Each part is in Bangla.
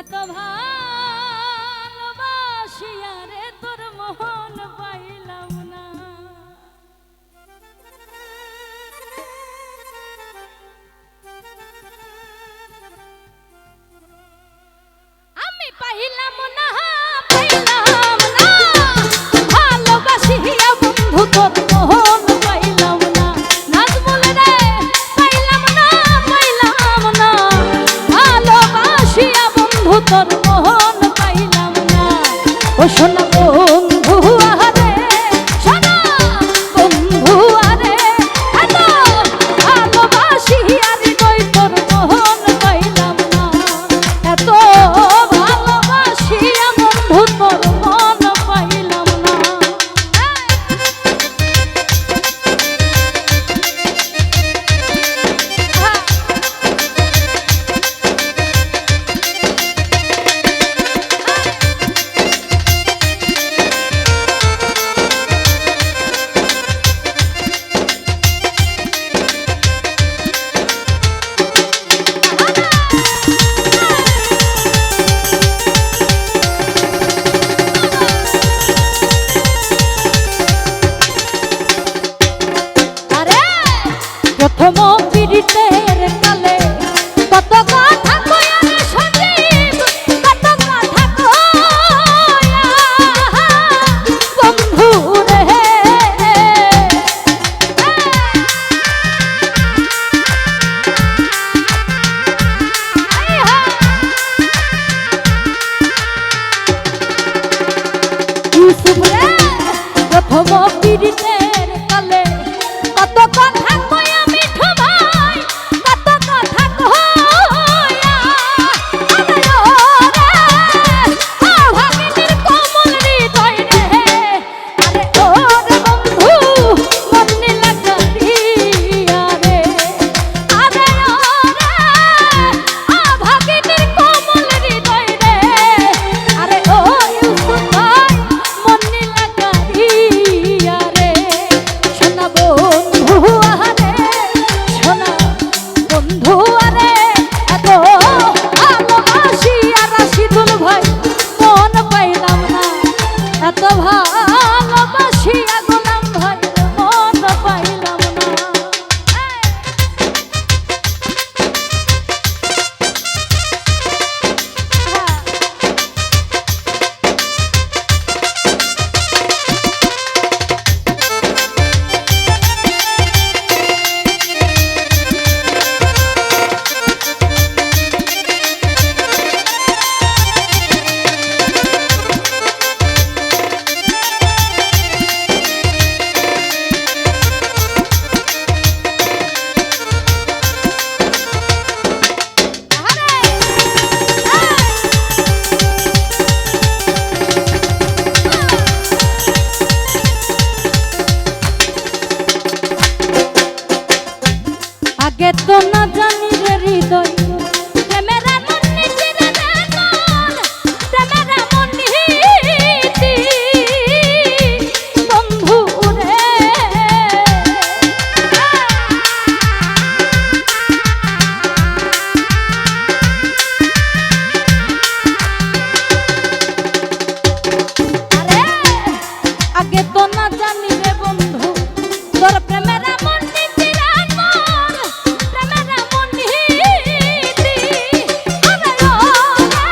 এত ভালোবাসিয়া রে তোর মন পাইলাম না। আমি পাইলাম না পাইলাম না ভালোবাসিয়া বন্ধু তোর মন পাইলাম না। নাজমুল রে পাইলাম না পাইলাম না ভালোবাসিয়া বন্ধু তোর মন পাইলাম না। ও সোনা বন্ধু আরে সোনা বন্ধু আরে এত ভালোবাসিয়া হৃদয় তোর মন পাইলাম না। এত ভালোবাসিয়া বন্ধু তোর মন পাইলাম না। প্রথম পীড়িতের কালে কত কথা কয়া রে সজীব, কত কথা কয়া বন্ধু রে। ইউসুফ রে প্রথম পীড়িতের কালে কত কথা কয়া মিঠু ভাই, কত কথা কয়া আরে ওরে ও ভাগিনীর কোমল হৃদয় রে। আরে ওরে বন্ধু মন নীলা করিয়া রে। আরে ওরে ও ভাগিনীর কোমল হৃদয় রে। আরে ও ইউসুফ ভাই মন নীলা করিয়া রে। সোনা বন্ধু আরে সোনা বন্ধু আরে এত ভালোবাসিয়া রাশিদুল ভাই মন পাইলাম না। এত ভালোবাসিয়া গোলাম ভাই মন পাইলাম না। আগে তো না জানি রে হৃদয় প্রেমের এমন নীতি রে মন, প্রেমের এমন নীতি বন্ধু রে। আরে আগে তো না জানি রে বন্ধু তোর প্রেমের এমন নীতি রে মন, প্রেমের এমন নীতি। আরে ওরে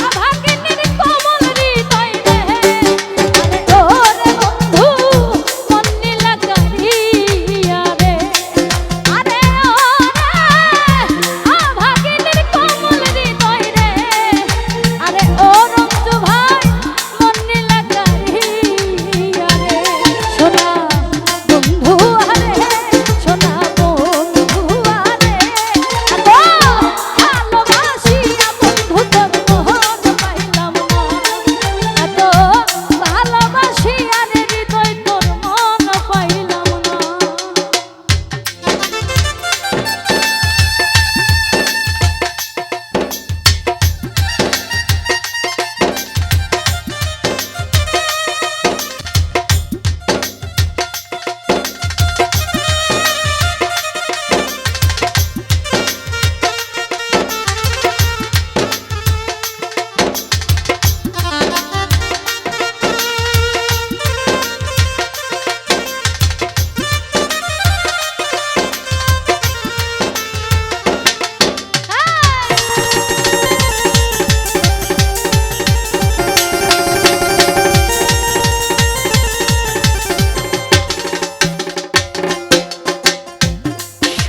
ও ভাগিনীর কোমল হৃদয় রে। আরে ওরে বন্ধু মন নীলা করিয়া রে। আরে ওরে ও ভাগিনীর কোমল হৃদয় রে। আরে ও রঞ্জু ভাই মন নীলা করিয়া রে। সোনা বন্ধু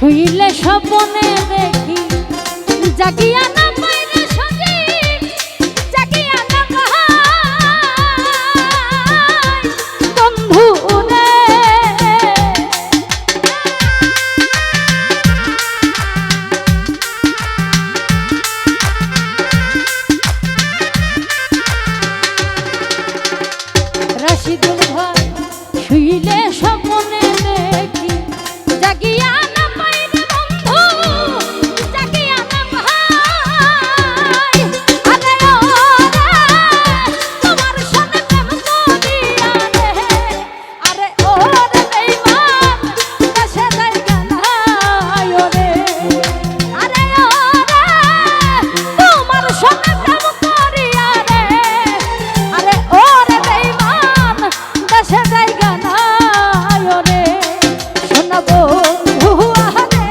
শুইলে স্বপ্নে দেখি জাগিয়া না পাইলে সজি জাগিয়া না পাই বন্ধু রে রাশিদুল ভাই শুইলে স্বপ্নে দেখি জাগিয়া না পাইলে বন্ধু জাগিয়া না পাই আরে ওরে তোমার সাথে প্রেম করিয়া রে আরে ওরে বেঈমান দেশে জায়গা নাই ওরে আরে ওরে তোমার সাথে প্রেম করিয়া রে আরে ওরে বেঈমান দেশে জায়গা নাই ওরে শোনা বন্ধু আরে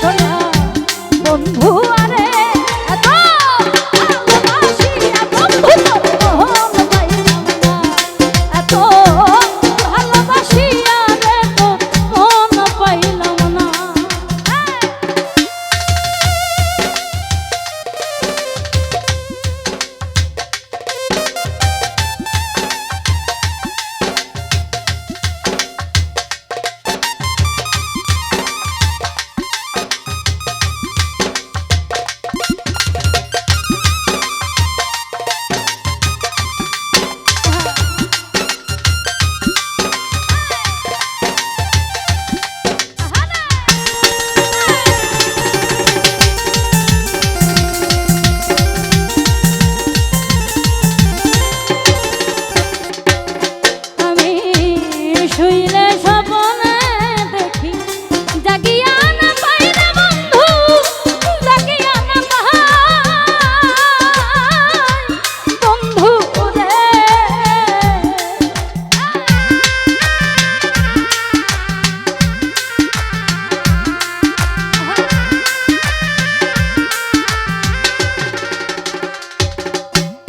শোনা বন্ধু আরে এত ভালোবাসিয়া বন্ধু তোর মন পাইলাম না এত ভালোবাসিয়া রে তোর মন পাইলাম না আমি শুইলে স্বপ্নে দেখি জাগিয়া না পাইলে বন্ধু জাগিয়া না পাই বন্ধু রে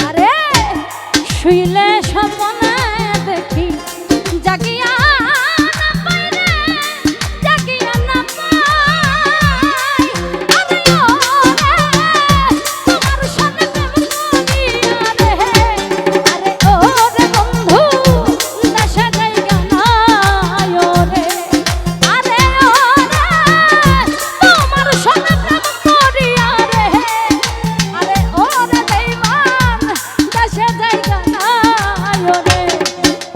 আরে শুইলে স্বপ্নে দেখি জাগিয়া না পাইলে জাগিয়া না পাই আরে ওরে তোমার সাথে প্রেম করিয়া রে আরে ওরে বন্ধু দেশে জায়গা নাই ওরে আরে ওরে তোমার সাথে প্রেম করিয়া রে আরে ওরে বেঈমান দেশে জায়গা নাই ওরে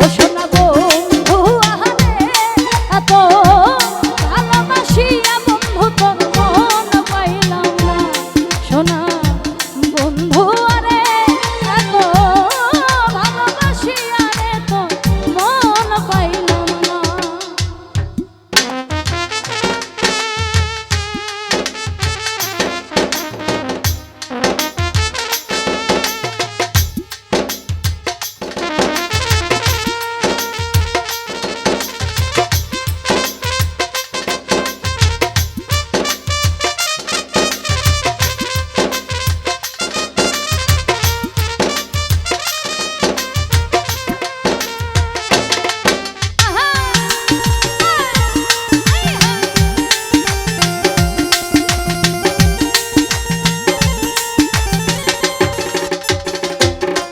ও শোনা বন্ধু আরে এত ভালোবাসিয়া বন্ধু তোর মন পাইলাম না শোনা বন্ধু আরে এত ভালোবাসিয়া রে তোর মন পাইলাম না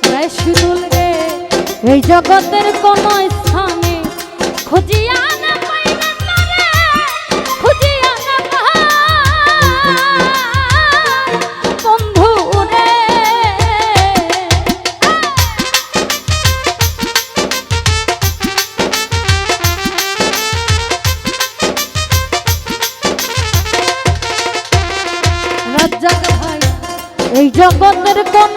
রাশিদুল রে এই জগতের কোন স্থানে খুঁজিয়া না পাইলে তারে খুঁজিয়া না পাই বন্ধু রে রাজ্জাক ভাই এই জগতের কোন